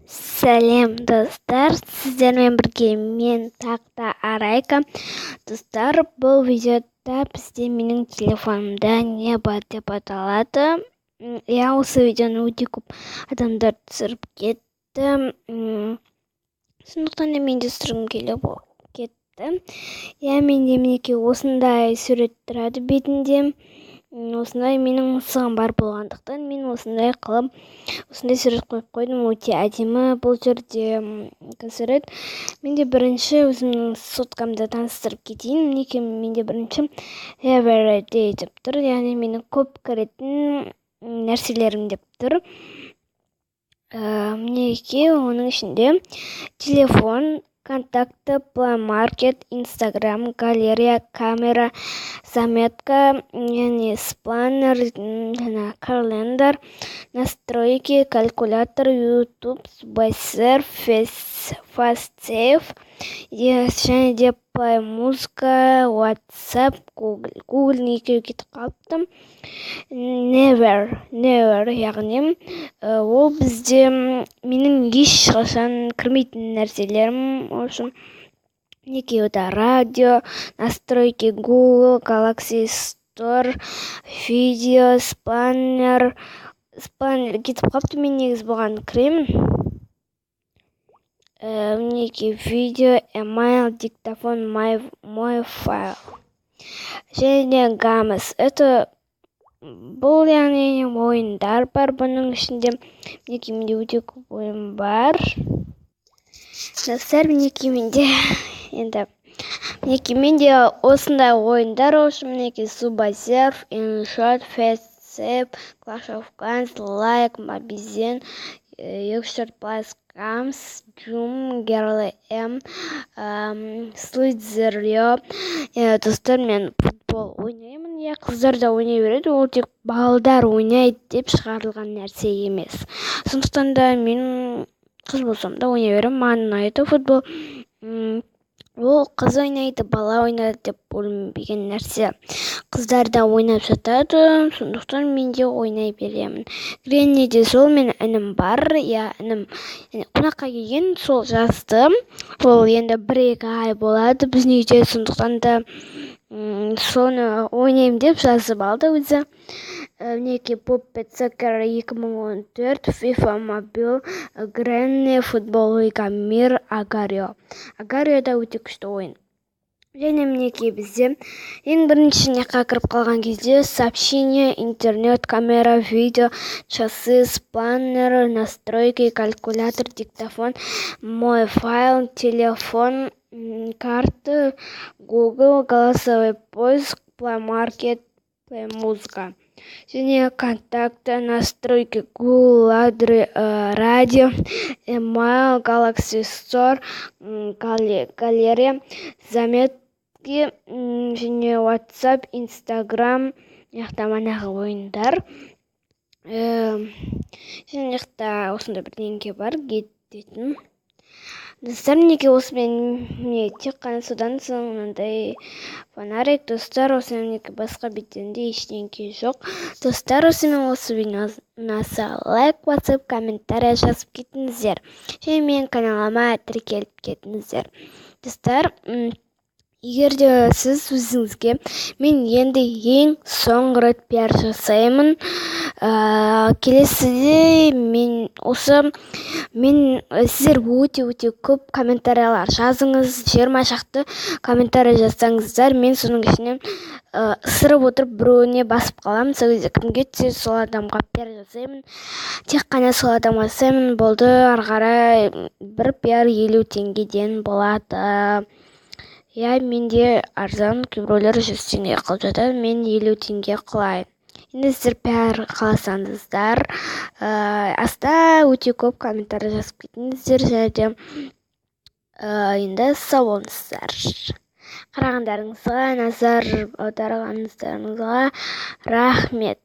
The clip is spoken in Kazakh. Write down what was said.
Сәлем достар, сіздермен бірге мен тақта Арайка. Достар, бұл видеода бізде менің телефонымда не бар деп аталады. Осы видеоны өте көп адамдар түсіріп кетті. Сондықтан да мен де түсіргім келіп кетті. Менде мінекей осындай сурет тұрады бетінде. Осындай менің мысығым бар болғандықтан мен осындай қылып осындай сурет қойып қойдым. Өте әдемі бұл жерде сурет. Менде бірінші өзімнің соткамды таныстырып кетейін. Мінекей менде бірінші everyday деп тұр, яғни менің көп көретін нәрселерім деп тұр. Мінекей оның ішінде телефон, контакты, Play Market, Instagram, галерея, камера, заметка, яғни спаннер, календар, настройки, калькулятор, YouTube, Subwaysurf, FastSave, және де Play музыка, WhatsApp, Google екеуі кетіп қалыпты. Never, яғни ол бізде менің ешқашан кірмейтін нәрселерім. В общем, екеуі де радио, настройки, Google, Galaxy Store, видео, спаннер кетіп қалыпты, мен негізі бұған кіремін. Мінекей видео, email, диктофон, мой файл. Және гамас. Это бұл яғни ойындар бар бұның ішінде. Мінекей менде өте көп ойын бар. Достар, мінекей менде осындай ойындар. Мінекей Subwaysurf, InShot, FastSave, Clash of Clans, Like, Mobizen, Extra Plus, Gams, Doom, Girl M, Slither. Достар, мен футбол ойнаймын. Қыздар да ойнай береді, ол тек балдар ойнайды деп шығарылған нәрсе емес. Сондықтан да мен қыз болсам да ойнай беремін. Маған ұнайды футбол. Ол қыз ойнайды, бала ойнайды деп бөлінбеген нәрсе. Қыздар да ойнап жатады, сондықтан мен де ойнай беремін. Гренниде сол мен інім бар. Інім қонаққа келген, сол жазды. Ол енді 1-2 ай болады біздің үйде, сондықтан да соны ойнаймын деп жазып алды өзі. Мінекей Puppet Soccer 2014, FIFA Mobile, Granny, футбол, Лига Мир, Агарио. Агарио да өте күшті ойын. Және мінекей бізде ең біріншісіне кіріп қалған кезде сообщение, интернет, камера, видео, часы, спаннер, настройки, калькулятор, диктофон, мой файл, телефон, карты, Google, голосовой поиск, Play Market, Play музыка. Және контакты, настройки, Google, радио, email, Galaxy Store, галерея, заметки, және WhatsApp, Instagram, манағы ойындар. Және осындай бірдеңке бар, кететін. Достар, мінекей осымен тек қана содан соң мынандай фонарик. Достар, осымен басқа беттерінде ештеңке жоқ. Достар, осымен осы видео ұнаса лайк басып, комментарий жазып кетіңіздер. Және менің каналыма тіркеліп кетіңіздер. Достар, егер де сіз өзіңізге мен енді ең соңғы рет пиар жасаймын, келесіде сіздер өте көп комментариялар жазыңыз, 20 шақты комментарий жазсаңыздар, мен соның ішінен ысырып отырып біреуіне басып қаламын. Сол кезде кімге түссе сол адамға пиар жасаймын. Тек қана сол адамға жасаймын. Болды, ары қарай бір пиар 50 теңгеден болады. Менде арзан, кейбіреулер 100 теңге қылып жатады, мен 50 теңге қылайын. Енді сіздер пиар қаласаңыздар, аста өте көп комментарий жазып кетіңіздер, және де енді сау болыңыздар. Қарағандарыңызға, назар аударғандарыңызға рахмет.